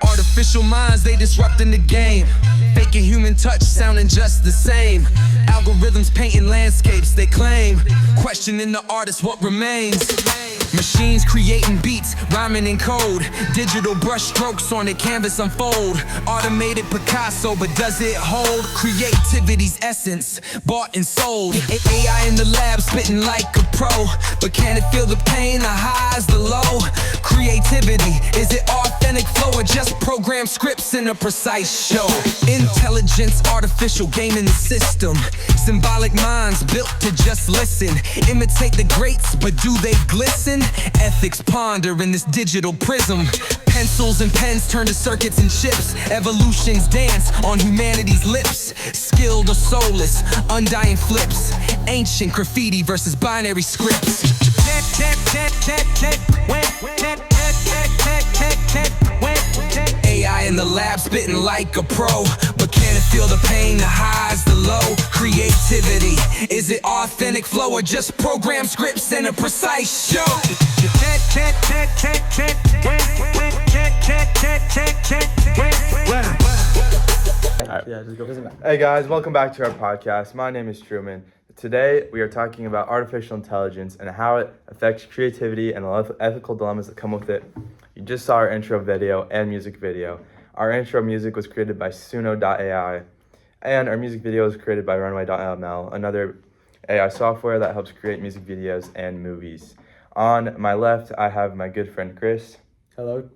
Artificial minds, they disrupting the game. Faking human touch, sounding just the same. Algorithms painting landscapes, they claim. Questioning the artist, what remains? Machines creating beats, rhyming in code. Digital brush strokes on the canvas unfold. Automated Picasso, but does it hold creativity's essence? Bought and sold. AI in the lab spitting like a pro, but can it feel the pain, the highs, the low? Creativity, is it authentic flow or just program scripts in a precise show? Intelligence, artificial game in the system. Symbolic minds built to just listen. Imitate the greats, but do they glisten? Ethics ponder in this digital prism. Pencils and pens turn to circuits and chips. Evolution's dance on humanity's lips. Skilled or soulless, undying flips. Ancient graffiti versus binary scripts. AI in the lab spitting like a pro, but can it feel the pain, the highs, the low? Creativity, is it authentic flow or just program scripts in a precise show? Hey guys, welcome back to our podcast. My name is Truman. Today we are talking about artificial intelligence and how it affects creativity and the ethical dilemmas that come with it. You just saw our intro video and music video. Our intro music was created by Suno.ai, and our music video was created by Runway.ml, another AI software that helps create music videos and movies. On my left, I have my good friend Chris. Hello.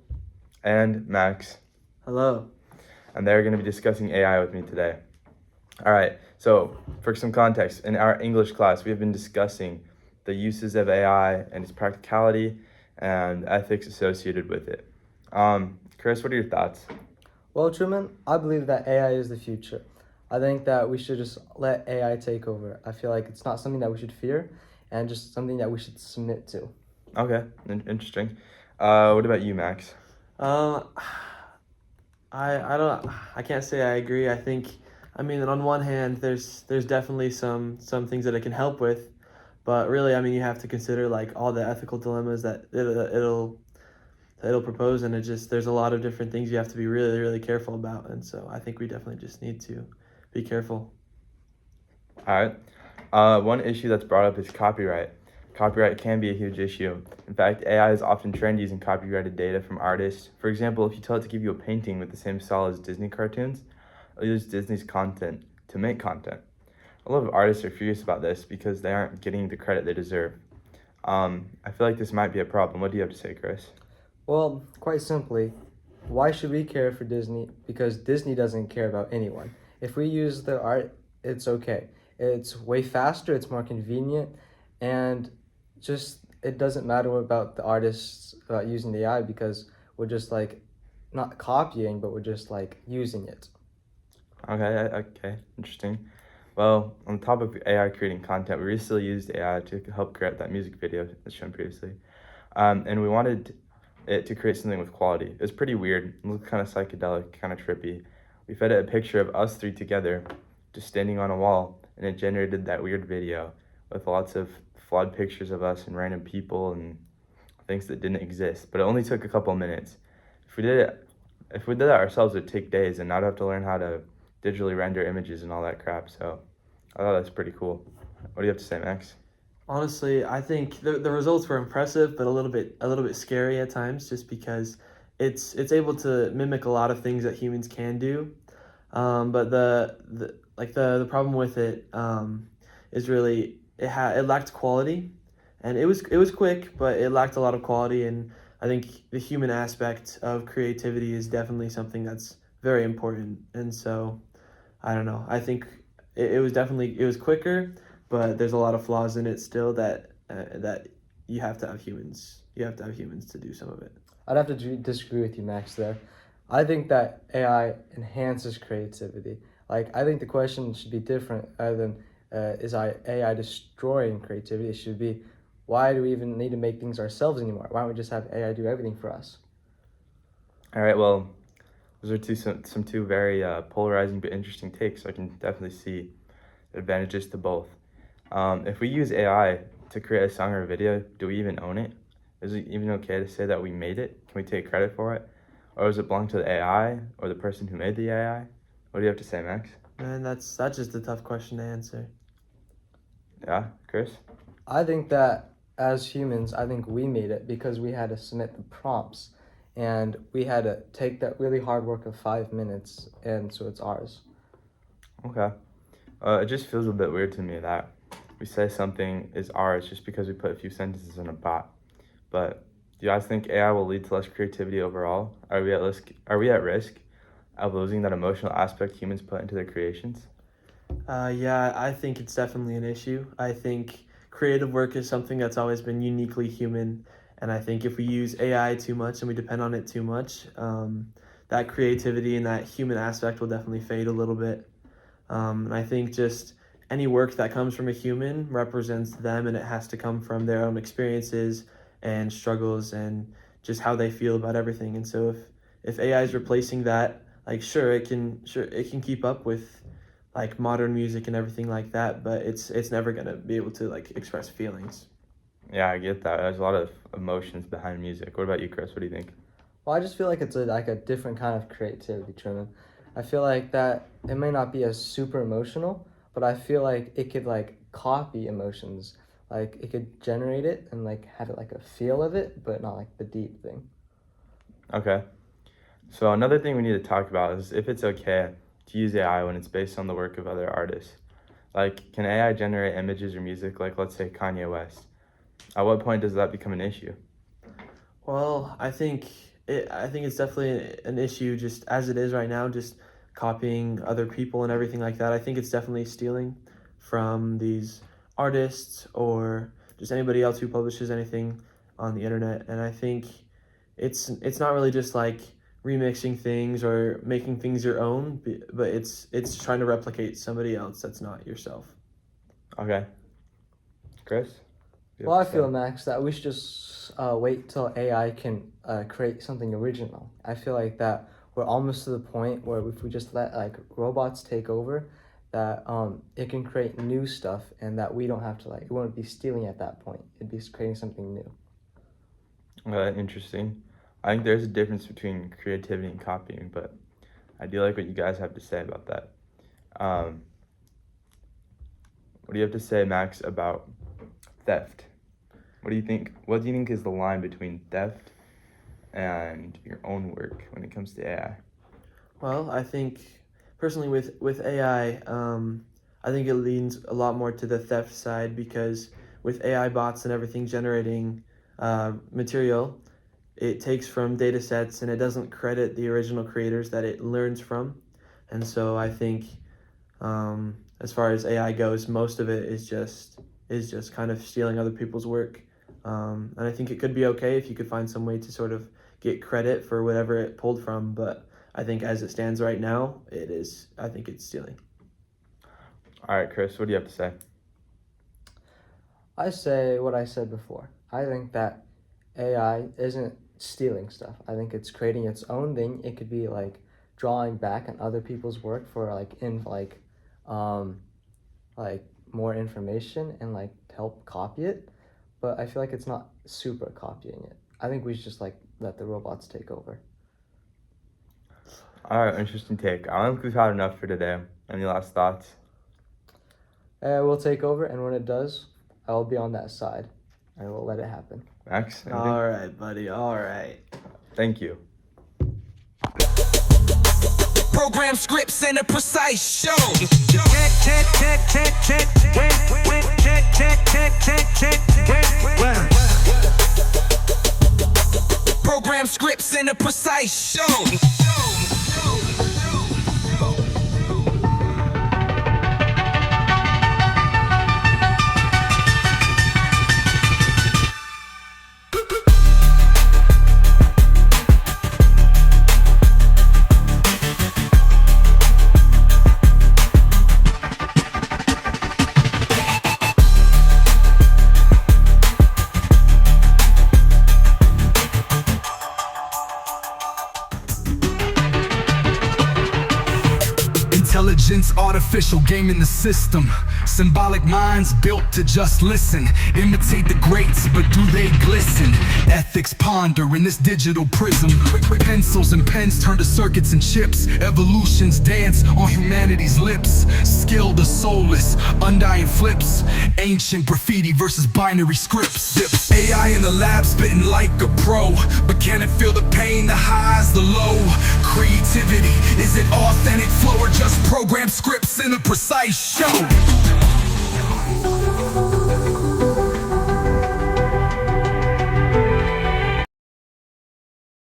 And Max. Hello. And they're going to be discussing AI with me today. All right, so for some context, in our English class, we have been discussing the uses of AI and its practicality and ethics associated with it. Chris, what are your thoughts? Well, Truman, I believe that AI is the future. I think that we should just let AI take over. I feel like it's not something that we should fear and just something that we should submit to. Okay, interesting. What about you, Max? I can't say I agree. I mean, on one hand, there's definitely some things that it can help with, but really, I mean, you have to consider like all the ethical dilemmas that it'll propose, and there's a lot of different things you have to be really, really careful about, and so I think we definitely just need to be careful. All right. One issue that's brought up is copyright. Copyright can be a huge issue. In fact, AI is often trained using copyrighted data from artists. For example, if you tell it to give you a painting with the same style as Disney cartoons, it'll use Disney's content to make content. A lot of artists are furious about this because they aren't getting the credit they deserve. I feel like this might be a problem. What do you have to say, Chris? Well, quite simply, why should we care for Disney? Because Disney doesn't care about anyone. If we use their art, it's okay. It's way faster, it's more convenient, and just it doesn't matter about the artists using the AI because we're just like not copying, but we're just like using it. Okay, interesting. Well, on the topic of AI creating content, we recently used AI to help create that music video that's shown previously. And we wanted it to create something with quality. It was pretty weird. It looked kind of psychedelic, kind of trippy. We fed it a picture of us three together, just standing on a wall, and it generated that weird video with lots of flawed pictures of us and random people and things that didn't exist. But it only took a couple minutes. If we did that ourselves, it'd take days, and I'd have to learn how to digitally render images and all that crap. So I thought that's pretty cool. What do you have to say, Max? Honestly, I think the results were impressive, but a little bit scary at times, just because it's able to mimic a lot of things that humans can do. But the problem with it is really it lacked quality, and it was quick, but it lacked a lot of quality. And I think the human aspect of creativity is definitely something that's very important. And so I don't know. I think it was quicker, but there's a lot of flaws in it still that you have to have humans. You have to have humans to do some of it. I'd have to disagree with you, Max, there. I think that AI enhances creativity. Like, I think the question should be different other than is AI destroying creativity? It should be, why do we even need to make things ourselves anymore? Why don't we just have AI do everything for us? All right, well, those are some two very polarizing but interesting takes. I can definitely see advantages to both. If we use AI to create a song or a video, do we even own it? Is it even okay to say that we made it? Can we take credit for it? Or does it belong to the AI or the person who made the AI? What do you have to say, Max? And that's just a tough question to answer. Yeah, Chris? I think that as humans, I think we made it because we had to submit the prompts and we had to take that really hard work of 5 minutes, and so it's ours. Okay. It just feels a bit weird to me that we say something is ours just because we put a few sentences in a bot. But do you guys think AI will lead to less creativity overall? Are we at risk of losing that emotional aspect humans put into their creations? Yeah, I think it's definitely an issue. I think creative work is something that's always been uniquely human, and I think if we use AI too much and we depend on it too much, that creativity and that human aspect will definitely fade a little bit. And I think just any work that comes from a human represents them, and it has to come from their own experiences and struggles and just how they feel about everything. And so if AI is replacing that, like sure it can keep up with like modern music and everything like that, but it's never gonna be able to like express feelings. Yeah, I get that. There's a lot of emotions behind music. What about you, Chris? What do you think? Well, I just feel like it's like a different kind of creativity, Truman. I feel like that it may not be as super emotional, but I feel like it could like copy emotions. Like it could generate it and like have it like a feel of it, but not like the deep thing. Okay. So another thing we need to talk about is if it's okay to use AI when it's based on the work of other artists. Like, can AI generate images or music, like let's say Kanye West? At what point does that become an issue? Well, I think it's definitely an issue just as it is right now, just copying other people and everything like that. I think it's definitely stealing from these artists or just anybody else who publishes anything on the internet. And I think it's not really just like remixing things or making things your own, but it's trying to replicate somebody else that's not yourself. Okay. Chris? You Well, I have to feel, say. Max, that we should just wait till AI can create something original. I feel like that we're almost to the point where if we just let like robots take over, that it can create new stuff, and that we don't have to like, it won't be stealing at that point. It'd be creating something new. Interesting. I think there's a difference between creativity and copying, but I do like what you guys have to say about that. What do you have to say, Max, about theft? What do you think? What do you think is the line between theft and your own work when it comes to AI? Well, I think personally with AI, I think it leans a lot more to the theft side, because with AI bots and everything generating material, it takes from data sets and it doesn't credit the original creators that it learns from. And so I think as far as AI goes, most of it is just kind of stealing other people's work. And I think it could be okay if you could find some way to sort of get credit for whatever it pulled from, but I think as it stands right now, I think it's stealing. All right, Chris, what do you have to say? I say what I said before. I think that AI isn't stealing stuff. I think it's creating its own thing. It could be like drawing back on other people's work for like more information and like to help copy it. But I feel like it's not super copying it. I think we should just like let the robots take over. All right, interesting take. I don't think we've had enough for today. Any last thoughts? AI will take over, and when it does, I will be on that side. I will let it happen. Max, anything? All right, buddy. All right. Thank you. Program scripts and a precise show. Program scripts and a precise show. Intelligence, artificial, gaming the system. Symbolic minds built to just listen. Imitate the greats, but do they glisten? Ethics ponder in this digital prism. Pencils and pens turn to circuits and chips. Evolutions dance on humanity's lips. Skill the soulless, undying flips. Ancient graffiti versus binary scripts. Dips. AI in the lab spitting like a pro, but can it feel the pain, the highs, the low? Creativity, is it authentic flow or just programmed scripts in a precise show?